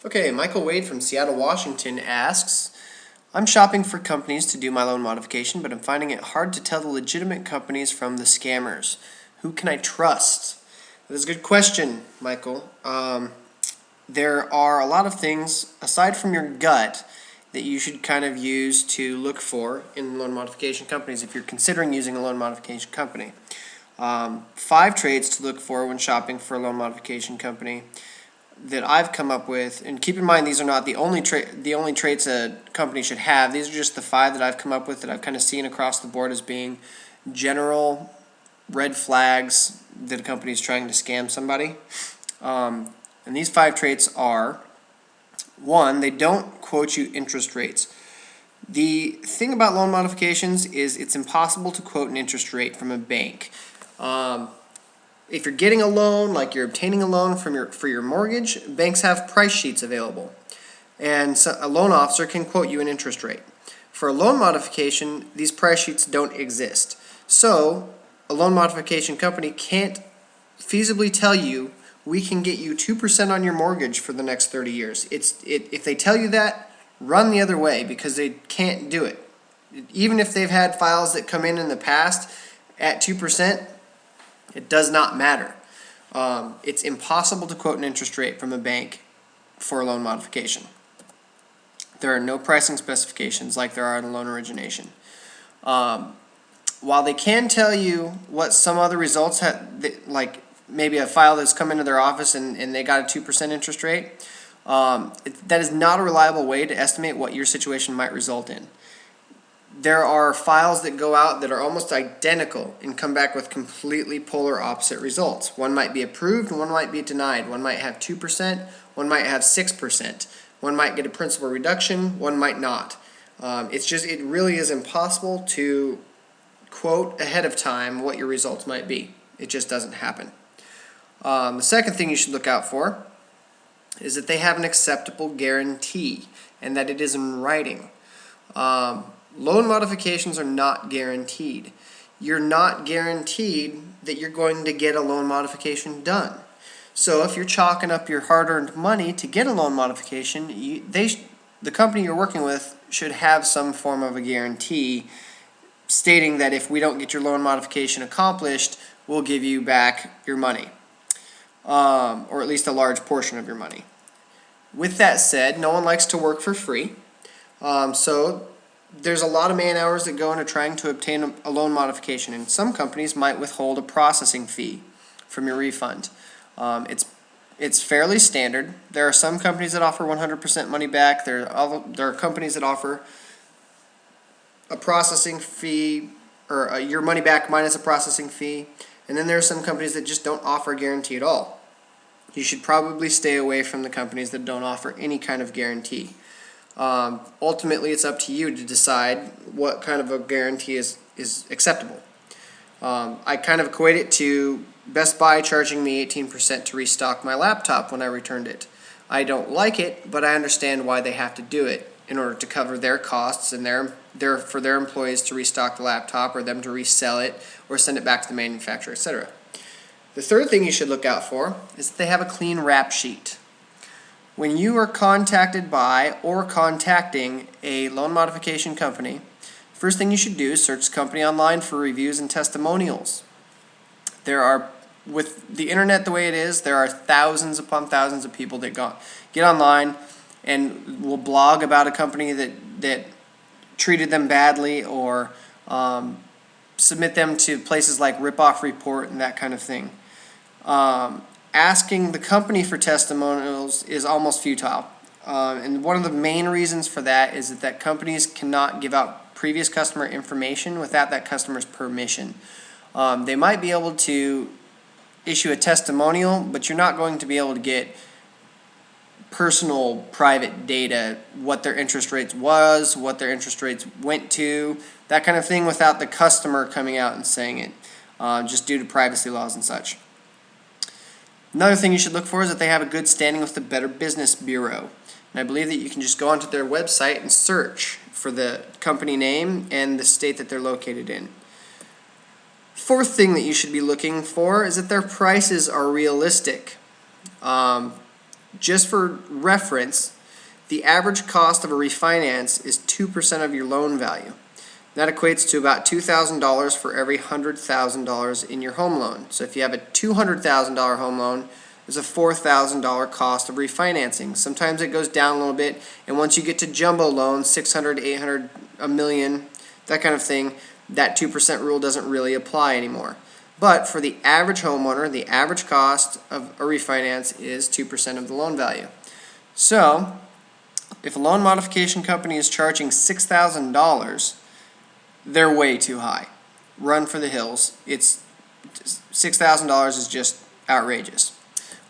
Okay, Michael Wade from Seattle, Washington asks, I'm shopping for companies to do my loan modification, but I'm finding it hard to tell the legitimate companies from the scammers. Who can I trust? That is a good question, Michael. There are a lot of things, aside from your gut, that you should kind of use to look for in loan modification companies if you're considering using a loan modification company. 5 traits to look for when shopping for a loan modification company that I've come up with, and keep in mind these are not the only traits a company should have. These are just the 5 that I've come up with that I've kind of seen across the board as being general red flags that a company is trying to scam somebody. And these 5 traits are: 1, they don't quote you interest rates. The thing about loan modifications is it's impossible to quote an interest rate from a bank. If you're getting a loan, like you're obtaining a loan for your mortgage, banks have price sheets available, and so a loan officer can quote you an interest rate. For a loan modification, these price sheets don't exist. So a loan modification company can't feasibly tell you, we can get you 2% on your mortgage for the next 30 years. If they tell you that, run the other way, because they can't do it. Even if they've had files that come in the past at 2%, it does not matter. It's impossible to quote an interest rate from a bank for a loan modification. There are no pricing specifications like there are in a loan origination. While they can tell you what some other results have, like maybe a file that's come into their office and they got a 2% interest rate, that is not a reliable way to estimate what your situation might result in. There are files that go out that are almost identical and come back with completely polar opposite results. One might be approved and one might be denied. One might have 2%, one might have 6%. One might get a principal reduction, one might not. It really is impossible to quote ahead of time what your results might be. It just doesn't happen. The second thing you should look out for is that they have an acceptable guarantee and that it is in writing. Loan modifications are not guaranteed. You're not guaranteed that you're going to get a loan modification done. So if you're chalking up your hard-earned money to get a loan modification, the company you're working with should have some form of a guarantee stating that if we don't get your loan modification accomplished, we'll give you back your money, or at least a large portion of your money. With that said, no one likes to work for free, so there's a lot of man hours that go into trying to obtain a loan modification, and some companies might withhold a processing fee from your refund. It's fairly standard. There are some companies that offer 100% money back. There are companies that offer a processing fee, or your money back minus a processing fee, and then there are some companies that just don't offer a guarantee at all. You should probably stay away from the companies that don't offer any kind of guarantee. Ultimately, it's up to you to decide what kind of a guarantee is acceptable. I kind of equate it to Best Buy charging me 18% to restock my laptop when I returned it. I don't like it, but I understand why they have to do it in order to cover their costs and for their employees to restock the laptop, or them to resell it or send it back to the manufacturer, etc. The third thing you should look out for is that they have a clean rap sheet. When you are contacted by or contacting a loan modification company, first thing you should do is search the company online for reviews and testimonials. With the internet the way it is, there are thousands upon thousands of people that get online and will blog about a company that treated them badly, or submit them to places like Ripoff Report and that kind of thing. Asking the company for testimonials is almost futile. And one of the main reasons for that is that companies cannot give out previous customer information without that customer's permission. They might be able to issue a testimonial, but you're not going to be able to get personal private data, what their interest rates was, what their interest rates went to, that kind of thing, without the customer coming out and saying it, just due to privacy laws and such. Another thing you should look for is that they have a good standing with the Better Business Bureau. And I believe that you can just go onto their website and search for the company name and the state that they're located in. Fourth thing that you should be looking for is that their prices are realistic. just for reference, the average cost of a refinance is 2% of your loan value. That equates to about $2,000 for every $100,000 in your home loan. So if you have a $200,000 home loan, there's a $4,000 cost of refinancing. Sometimes it goes down a little bit, and once you get to jumbo loans, 600, 800, a million, that kind of thing, that 2% rule doesn't really apply anymore. But for the average homeowner, the average cost of a refinance is 2% of the loan value. So if a loan modification company is charging $6,000, they're way too high. Run for the hills. It's $6,000 is just outrageous.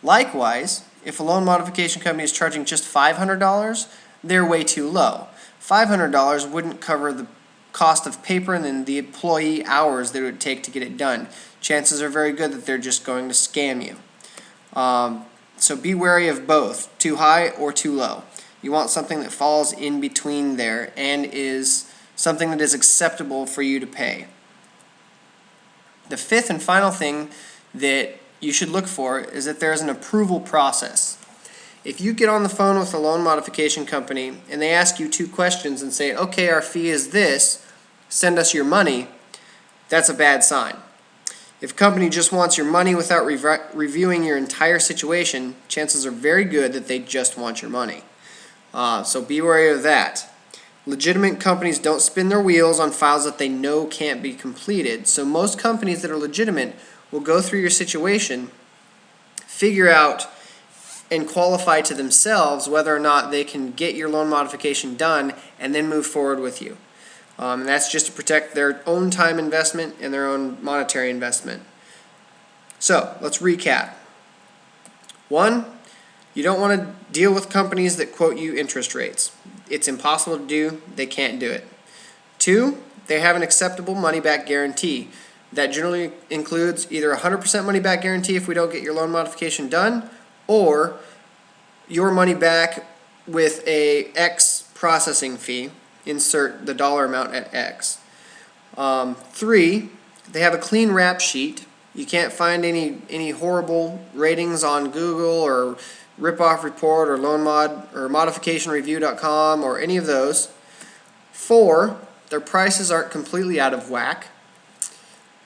Likewise, if a loan modification company is charging just $500, they're way too low. $500 wouldn't cover the cost of paper and then the employee hours that it would take to get it done. Chances are very good that they're just going to scam you. So be wary of both, too high or too low. You want something that falls in between there and is something that is acceptable for you to pay. The fifth and final thing that you should look for is that there is an approval process. If you get on the phone with a loan modification company and they ask you 2 questions and say, okay, our fee is this, send us your money, that's a bad sign. If a company just wants your money without reviewing your entire situation, chances are very good that they just want your money. So be wary of that. Legitimate companies don't spin their wheels on files that they know can't be completed. So most companies that are legitimate will go through your situation, figure out and qualify to themselves whether or not they can get your loan modification done and then move forward with you. And that's just to protect their own time investment and their own monetary investment. So let's recap. 1, you don't want to deal with companies that quote you interest rates. It's impossible to do. They can't do it. 2, they have an acceptable money-back guarantee. That generally includes either 100% money-back guarantee if we don't get your loan modification done, or your money back with a X processing fee. Insert the dollar amount at X. 3, they have a clean rap sheet. You can't find any horrible ratings on Google or Ripoff Report or LoanMod or modificationreview.com or any of those. 4, their prices aren't completely out of whack.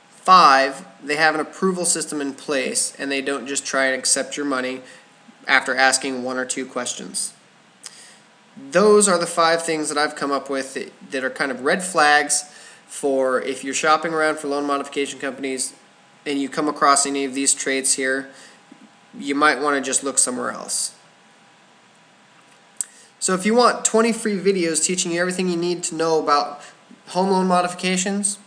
5, they have an approval system in place and they don't just try and accept your money after asking 1 or 2 questions. Those are the 5 things that I've come up with that are kind of red flags for if you're shopping around for loan modification companies and you come across any of these traits here, you might want to just look somewhere else. So if you want 20 free videos teaching you everything you need to know about home loan modifications,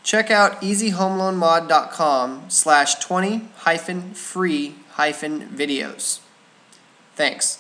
check out easyhomeloanmod.com/20-free-videos. Thanks.